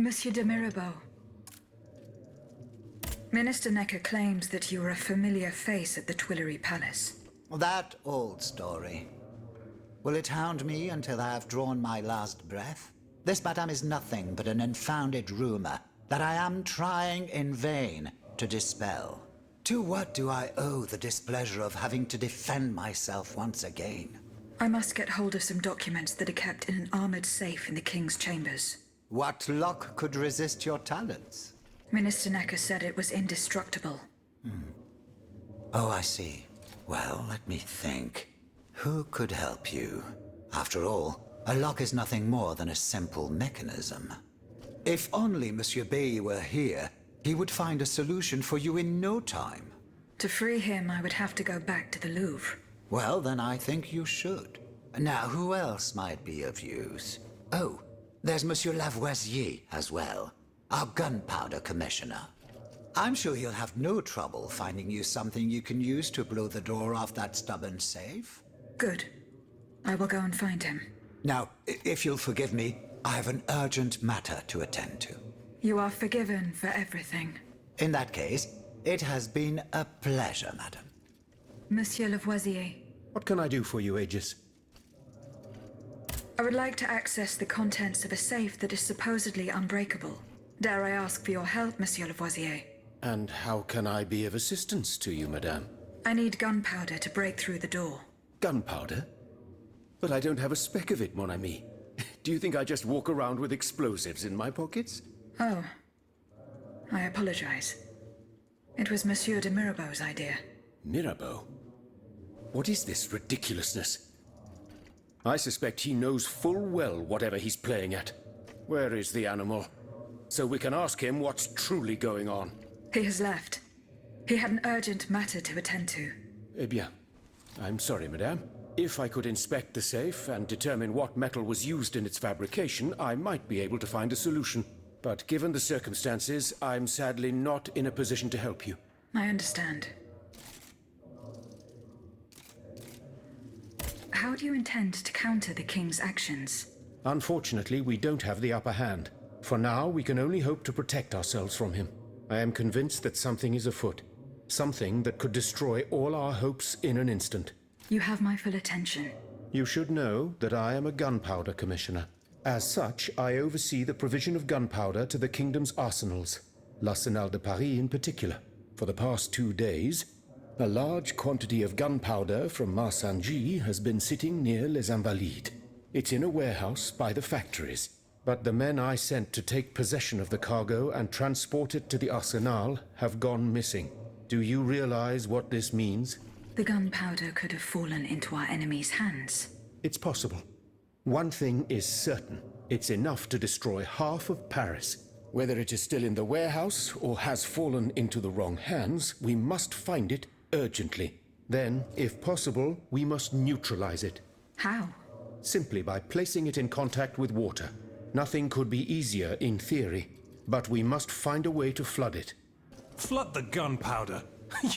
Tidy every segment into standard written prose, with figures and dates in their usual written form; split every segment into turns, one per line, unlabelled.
Monsieur de Mirabeau. Minister Necker claims that you are a familiar face at the Tuileries Palace.
That old story. Will it hound me until I have drawn my last breath? This, madame, is nothing but an unfounded rumor that I am trying in vain to dispel. To what do I owe the displeasure of having to defend myself once again?
I must get hold of some documents that are kept in an armored safe in the King's chambers.
What lock could resist your talents?
Minister Necker said it was indestructible.
Oh, I see. Well, let me think. Who could help you? After all, a lock is nothing more than a simple mechanism. If only Monsieur Bay were here, he would find a solution for you in no time.
To free him, I would have to go back to the Louvre.
Well, then I think you should. Now, who else might be of use? Oh, there's Monsieur Lavoisier as well, our gunpowder commissioner. I'm sure he'll have no trouble finding you something you can use to blow the door off that stubborn safe.
Good. I will go and find him.
Now, if you'll forgive me, I have an urgent matter to attend to.
You are forgiven for everything.
In that case, it has been a pleasure, madam.
Monsieur Lavoisier,
What can I do for you, Aegis?
I would like to access the contents of a safe that is supposedly unbreakable. Dare I ask for your help, Monsieur Lavoisier?
And how can I be of assistance to you, madame?
I need gunpowder to break through the door.
Gunpowder? But I don't have a speck of it, mon ami. Do you think I just walk around with explosives in my pockets?
Oh. I apologize. It was Monsieur de Mirabeau's idea.
Mirabeau? What is this ridiculousness? I suspect he knows full well whatever he's playing at. Where is the animal? So we can ask him what's truly going on.
He has left. He had an urgent matter to attend to.
Eh bien, I'm sorry, madame. If I could inspect the safe and determine what metal was used in its fabrication, I might be able to find a solution. But given the circumstances, I'm sadly not in a position to help you.
I understand. How do you intend to counter the King's actions?
Unfortunately, we don't have the upper hand. For now, we can only hope to protect ourselves from him. I am convinced that something is afoot. Something that could destroy all our hopes in an instant.
You have my full attention.
You should know that I am a gunpowder commissioner. As such, I oversee the provision of gunpowder to the kingdom's arsenals, l'Arsenal de Paris in particular. For the past 2 days, a large quantity of gunpowder from Marsangy has been sitting near Les Invalides. It's in a warehouse by the factories. But the men I sent to take possession of the cargo and transport it to the Arsenal have gone missing. Do you realize what this means?
The gunpowder could have fallen into our enemy's hands.
It's possible. One thing is certain. It's enough to destroy half of Paris. Whether it is still in the warehouse or has fallen into the wrong hands, we must find it urgently. Then, if possible, we must neutralize it.
How?
Simply by placing it in contact with water. Nothing could be easier in theory, but we must find a way to flood it.
Flood the gunpowder?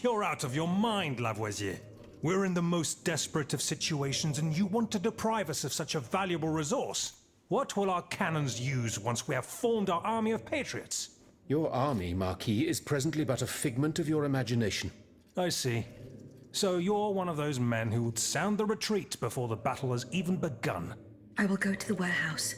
You're out of your mind, Lavoisier. We're in the most desperate of situations and you want to deprive us of such a valuable resource. What will our cannons use once we have formed our army of patriots?
Your army, Marquis, is presently but a figment of your imagination.
I see. So you're one of those men who would sound the retreat before the battle has even begun.
I will go to the warehouse.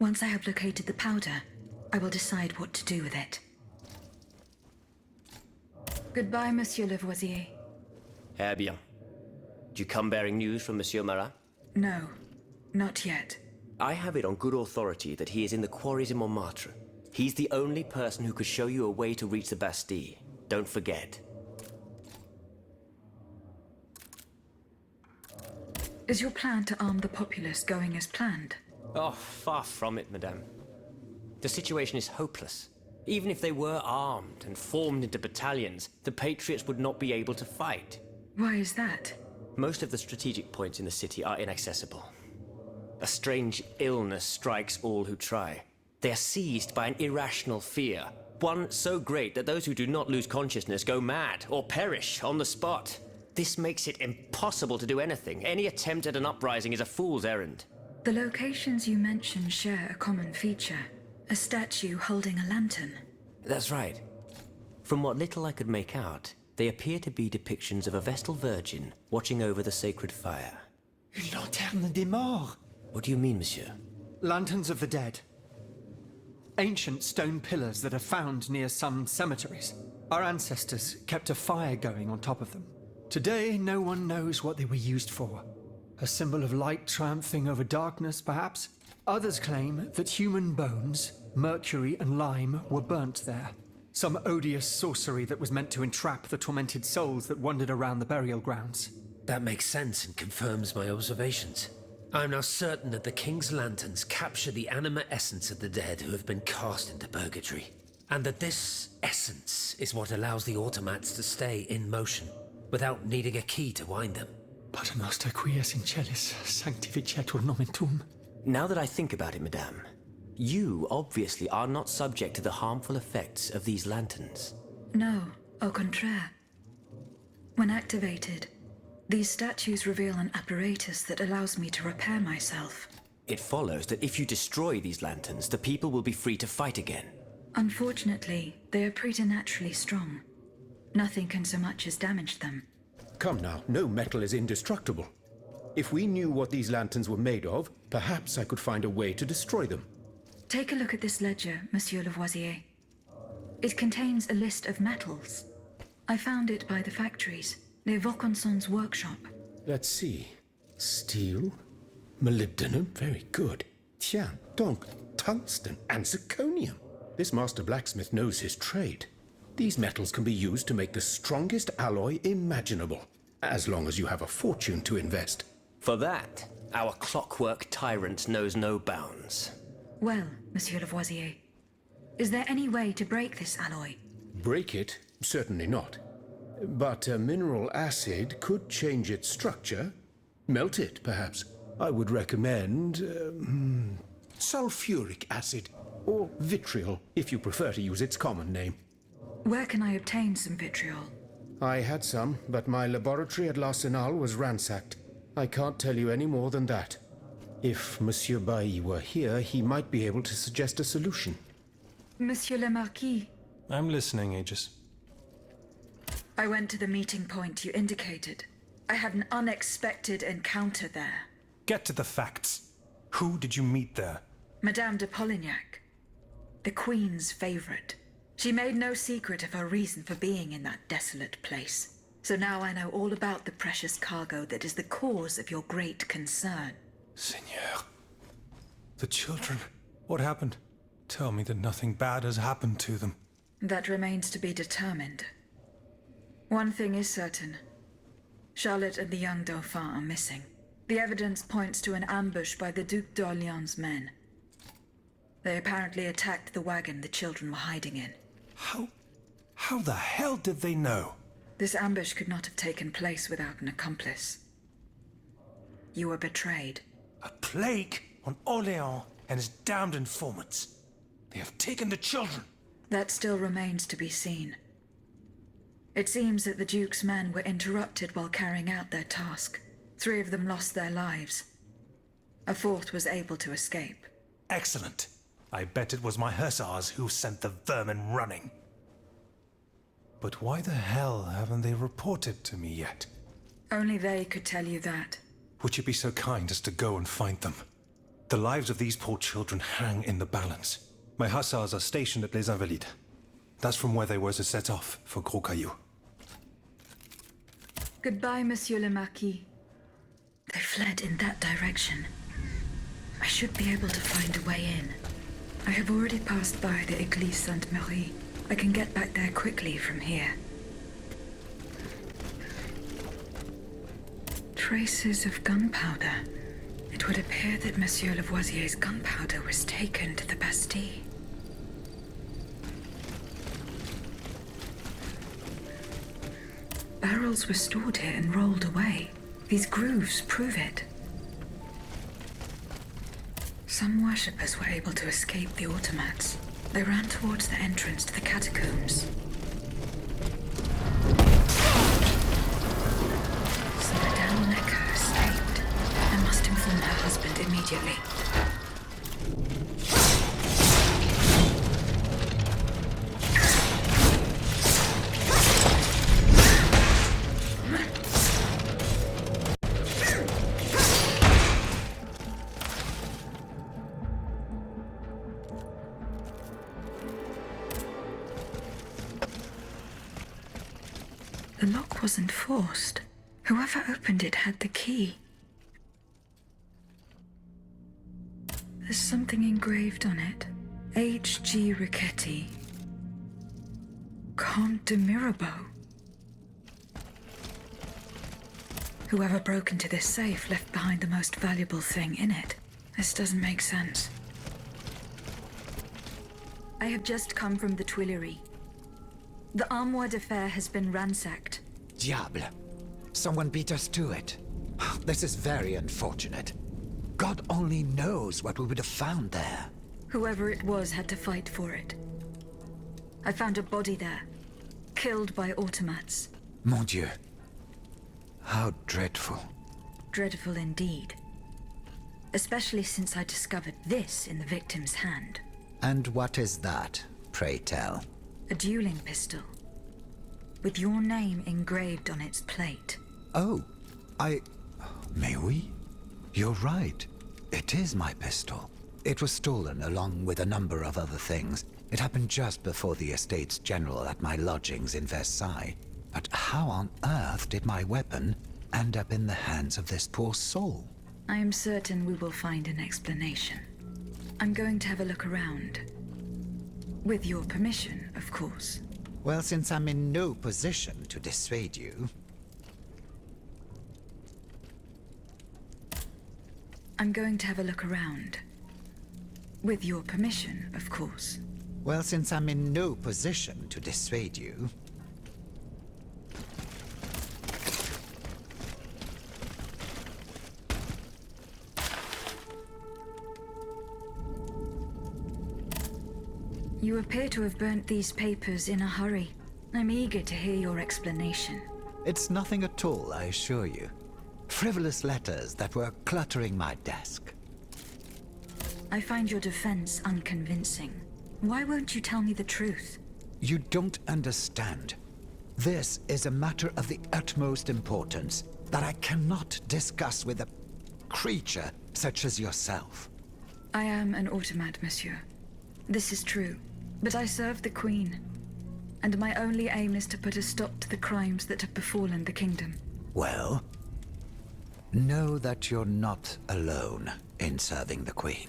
Once I have located the powder, I will decide what to do with it. Goodbye, Monsieur Lavoisier.
Eh bien. Do you come bearing news from Monsieur Marat?
No, not yet.
I have it on good authority that he is in the quarries in Montmartre. He's the only person who could show you a way to reach the Bastille. Don't forget.
Is your plan to arm the populace going as planned?
Oh, far from it, madame. The situation is hopeless. Even if they were armed and formed into battalions, the Patriots would not be able to fight.
Why is that?
Most of the strategic points in the city are inaccessible. A strange illness strikes all who try. They are seized by an irrational fear, one so great that those who do not lose consciousness go mad or perish on the spot. This makes it impossible to do anything. Any attempt at an uprising is a fool's errand.
The locations you mention share a common feature. A statue holding a lantern.
That's right. From what little I could make out, they appear to be depictions of a Vestal Virgin watching over the sacred fire.
Une lanterne des morts.
What do you mean, monsieur?
Lanterns of the dead. Ancient stone pillars that are found near some cemeteries. Our ancestors kept a fire going on top of them. Today, no one knows what they were used for. A symbol of light triumphing over darkness, perhaps? Others claim that human bones, mercury and lime, were burnt there. Some odious sorcery that was meant to entrap the tormented souls that wandered around the burial grounds.
That makes sense and confirms my observations. I am now certain that the King's lanterns capture the anima essence of the dead who have been cast into purgatory, and that this essence is what allows the automats to stay in motion, without needing a key to wind them.
Pater noster qui es in celis, sanctificetur nomen tuum.
Now that I think about it, madame, you obviously are not subject to the harmful effects of these lanterns.
No, au contraire. When activated, these statues reveal an apparatus that allows me to repair myself.
It follows that if you destroy these lanterns, the people will be free to fight again.
Unfortunately, they are preternaturally strong. Nothing can so much as damage them.
Come now, no metal is indestructible. If we knew what these lanterns were made of, perhaps I could find a way to destroy them.
Take a look at this ledger, Monsieur Lavoisier. It contains a list of metals. I found it by the factories, near Vaucanson's workshop.
Let's see. Steel, molybdenum, very good. Tiens, donc, tungsten and zirconium. This master blacksmith knows his trade. These metals can be used to make the strongest alloy imaginable, as long as you have a fortune to invest.
For that, our clockwork tyrant knows no bounds.
Well, Monsieur Lavoisier, is there any way to break this alloy?
Break it? Certainly not. But a mineral acid could change its structure. Melt it, perhaps. I would recommend sulfuric acid, or vitriol, if you prefer to use its common name.
Where can I obtain some vitriol?
I had some, but my laboratory at L'Arsenal was ransacked. I can't tell you any more than that. If Monsieur Bailly were here, he might be able to suggest a solution.
Monsieur le Marquis,
I'm listening, Aegis.
I went to the meeting point you indicated. I had an unexpected encounter there.
Get to the facts. Who did you meet there?
Madame de Polignac, the Queen's favorite. She made no secret of her reason for being in that desolate place. So now I know all about the precious cargo that is the cause of your great concern.
Seigneur. The children. What happened? Tell me that nothing bad has happened to them.
That remains to be determined. One thing is certain. Charlotte and the young Dauphin are missing. The evidence points to an ambush by the Duc d'Orléans' men. They apparently attacked the wagon the children were hiding in.
How the hell did they know?
This ambush could not have taken place without an accomplice. You were betrayed.
A plague on Orléans and his damned informants. They have taken the children.
That still remains to be seen. It seems that the Duke's men were interrupted while carrying out their task. 3 of them lost their lives. A 4th was able to escape.
Excellent. I bet it was my hussars who sent the vermin running. But why the hell haven't they reported to me yet?
Only they could tell you that.
Would you be so kind as to go and find them? The lives of these poor children hang in the balance. My hussars are stationed at Les Invalides. That's from where they were to set off for Gros Caillou.
Goodbye, Monsieur le Marquis. They fled in that direction. I should be able to find a way in. I have already passed by the Église Sainte-Marie. I can get back there quickly from here. Traces of gunpowder. It would appear that Monsieur Lavoisier's gunpowder was taken to the Bastille. Barrels were stored here and rolled away. These grooves prove it. Some worshippers were able to escape the automats. They ran towards the entrance to the catacombs. So Madame Necker escaped. I must inform her husband immediately. The lock wasn't forced. Whoever opened it had the key. There's something engraved on it. H.G. Riquetti. Comte de Mirabeau. Whoever broke into this safe left behind the most valuable thing in it. This doesn't make sense. I have just come from the Tuileries. The Armoire de Fer has been ransacked.
Diable. Someone beat us to it. This is very unfortunate. God only knows what we would have found there.
Whoever it was had to fight for it. I found a body there, killed by automats.
Mon Dieu. How dreadful.
Dreadful indeed. Especially since I discovered this in the victim's hand.
And what is that, pray tell?
A dueling pistol. With your name engraved on its plate.
Oh, May we? You're right. It is my pistol. It was stolen along with a number of other things. It happened just before the Estates General at my lodgings in Versailles. But how on earth did my weapon end up in the hands of this poor soul?
I am certain we will find an explanation. I'm going to have a look around. With your permission, of course.
Well, since I'm in no position to dissuade you...
I'm going to have a look around. With your permission, of course.
Well, since I'm in no position to dissuade you...
You appear to have burnt these papers in a hurry. I'm eager to hear your explanation.
It's nothing at all, I assure you. Frivolous letters that were cluttering my desk.
I find your defense unconvincing. Why won't you tell me the truth?
You don't understand. This is a matter of the utmost importance that I cannot discuss with a creature such as yourself.
I am an automat, monsieur. This is true. But I serve the Queen. And my only aim is to put a stop to the crimes that have befallen the kingdom.
Well, know that you're not alone in serving the Queen.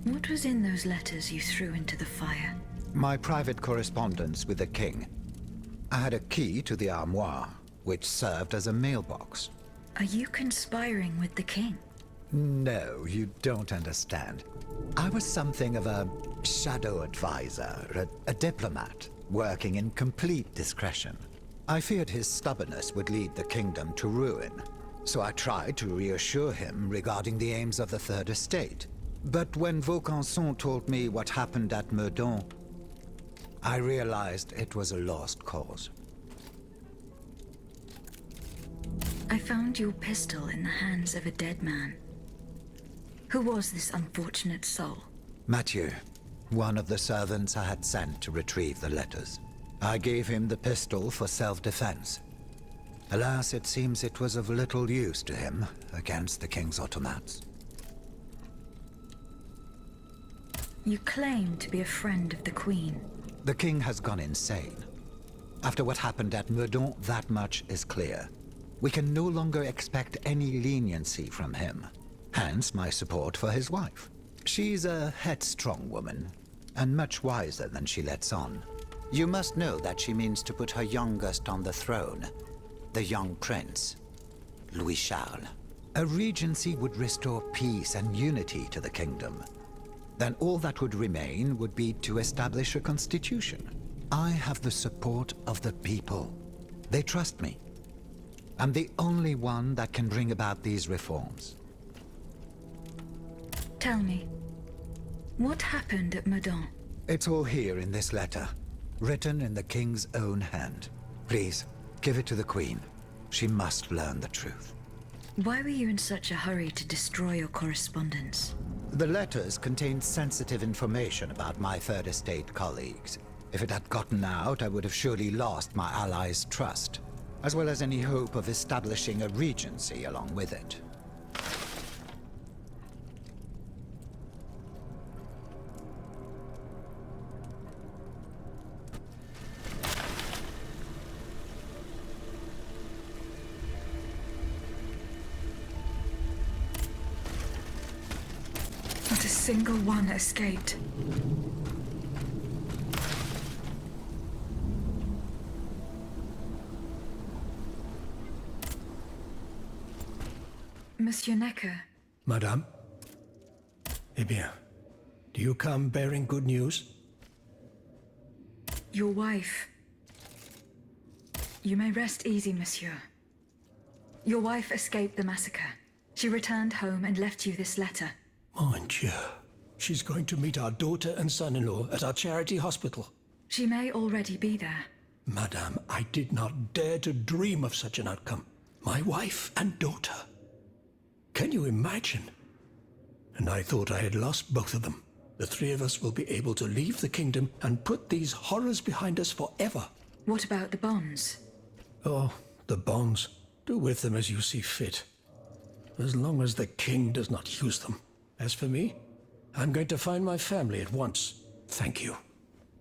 What was in those letters you threw into the fire?
My private correspondence with the King. I had a key to the armoire, which served as a mailbox.
Are you conspiring with the King?
No, you don't understand. I was something of a shadow advisor, a diplomat, working in complete discretion. I feared his stubbornness would lead the kingdom to ruin, so I tried to reassure him regarding the aims of the Third Estate. But when Vaucanson told me what happened at Meudon, I realized it was a lost cause.
I found your pistol in the hands of a dead man. Who was this unfortunate soul?
Mathieu, one of the servants I had sent to retrieve the letters. I gave him the pistol for self-defense. Alas, it seems it was of little use to him against the King's automats.
You claim to be a friend of the Queen.
The King has gone insane. After what happened at Meudon, that much is clear. We can no longer expect any leniency from him. Hence my support for his wife. She's a headstrong woman, and much wiser than she lets on. You must know that she means to put her youngest on the throne, the young prince, Louis Charles. A regency would restore peace and unity to the kingdom. Then all that would remain would be to establish a constitution. I have the support of the people. They trust me. I'm the only one that can bring about these reforms.
Tell me, what happened at Meudon?
It's all here in this letter, written in the King's own hand. Please, give it to the Queen. She must learn the truth.
Why were you in such a hurry to destroy your correspondence?
The letters contained sensitive information about my Third Estate colleagues. If it had gotten out, I would have surely lost my allies' trust, as well as any hope of establishing a regency along with it.
single one escaped. Monsieur Necker.
Madame? Eh bien, do you come bearing good news?
Your wife. You may rest easy, monsieur. Your wife escaped the massacre. She returned home and left you this letter.
Mon Dieu. She's going to meet our daughter and son-in-law at our charity hospital.
She may already be there.
Madame, I did not dare to dream of such an outcome. My wife and daughter. Can you imagine? And I thought I had lost both of them. The three of us will be able to leave the kingdom and put these horrors behind us forever.
What about the bonds?
Oh, the bonds. Do with them as you see fit. As long as the king does not use them. As for me, I'm going to find my family at once. Thank you.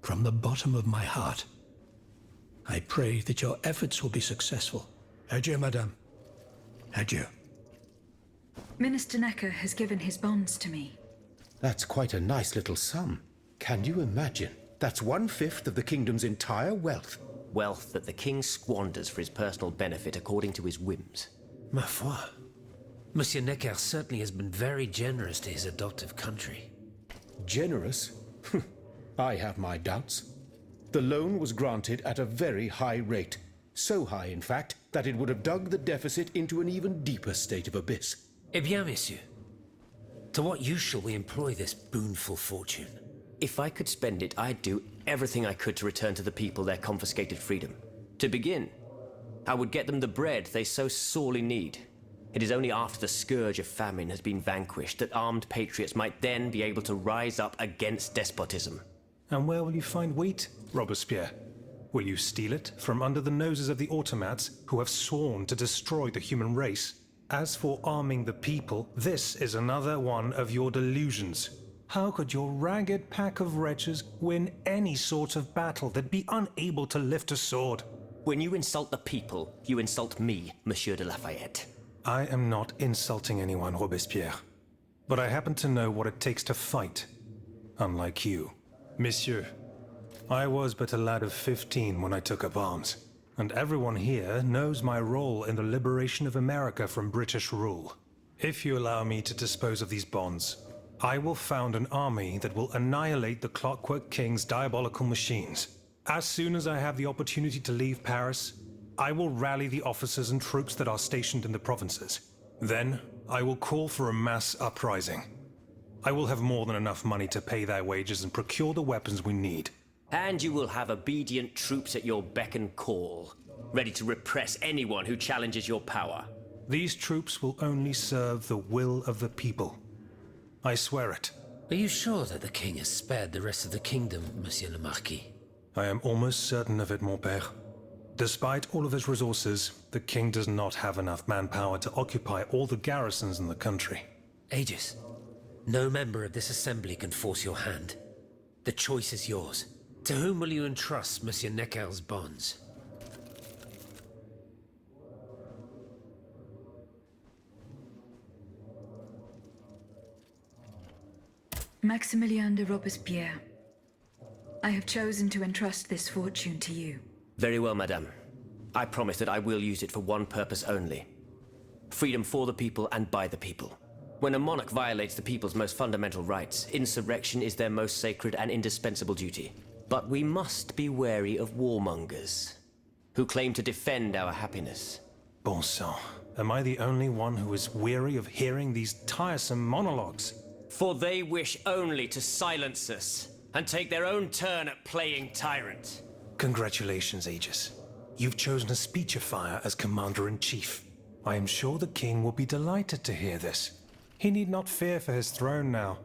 From the bottom of my heart. I pray that your efforts will be successful. Adieu, madame. Adieu.
Minister Necker has given his bonds to me.
That's quite a nice little sum. Can you imagine? That's 1/5 of the kingdom's entire wealth.
Wealth that the king squanders for his personal benefit according to his whims.
Ma foi. Monsieur Necker certainly has been very generous to his adoptive country.
Generous? I have my doubts. The loan was granted at a very high rate. So high, in fact, that it would have dug the deficit into an even deeper state of abyss.
Eh bien, messieurs. To what use shall we employ this boonful fortune?
If I could spend it, I'd do everything I could to return to the people their confiscated freedom. To begin, I would get them the bread they so sorely need. It is only after the scourge of famine has been vanquished that armed patriots might then be able to rise up against despotism.
And where will you find wheat, Robespierre? Will you steal it from under the noses of the automats who have sworn to destroy the human race? As for arming the people, this is another one of your delusions. How could your ragged pack of wretches win any sort of battle that'd be unable to lift a sword?
When you insult the people, you insult me, Monsieur de Lafayette.
I am not insulting anyone, Robespierre. But I happen to know what it takes to fight. Unlike you. Monsieur, I was but a lad of 15 when I took up arms. And everyone here knows my role in the liberation of America from British rule. If you allow me to dispose of these bonds, I will found an army that will annihilate the Clockwork King's diabolical machines. As soon as I have the opportunity to leave Paris, I will rally the officers and troops that are stationed in the provinces. Then, I will call for a mass uprising. I will have more than enough money to pay their wages and procure the weapons we need.
And you will have obedient troops at your beck and call, ready to repress anyone who challenges your power.
These troops will only serve the will of the people. I swear it.
Are you sure that the king has spared the rest of the kingdom, Monsieur le Marquis?
I am almost certain of it, mon père. Despite all of his resources, the king does not have enough manpower to occupy all the garrisons in the country.
Aegis, no member of this assembly can force your hand. The choice is yours. To whom will you entrust Monsieur Necker's bonds?
Maximilien de Robespierre. I have chosen to entrust this fortune to you.
Very well, madame. I promise that I will use it for one purpose only. Freedom for the people and by the people. When a monarch violates the people's most fundamental rights, insurrection is their most sacred and indispensable duty. But we must be wary of warmongers, who claim to defend our happiness.
Bon sang, am I the only one who is weary of hearing these tiresome monologues?
For they wish only to silence us, and take their own turn at playing tyrant.
Congratulations, Aegis. You've chosen a speechifier as Commander-in-Chief. I am sure the king will be delighted to hear this. He need not fear for his throne now.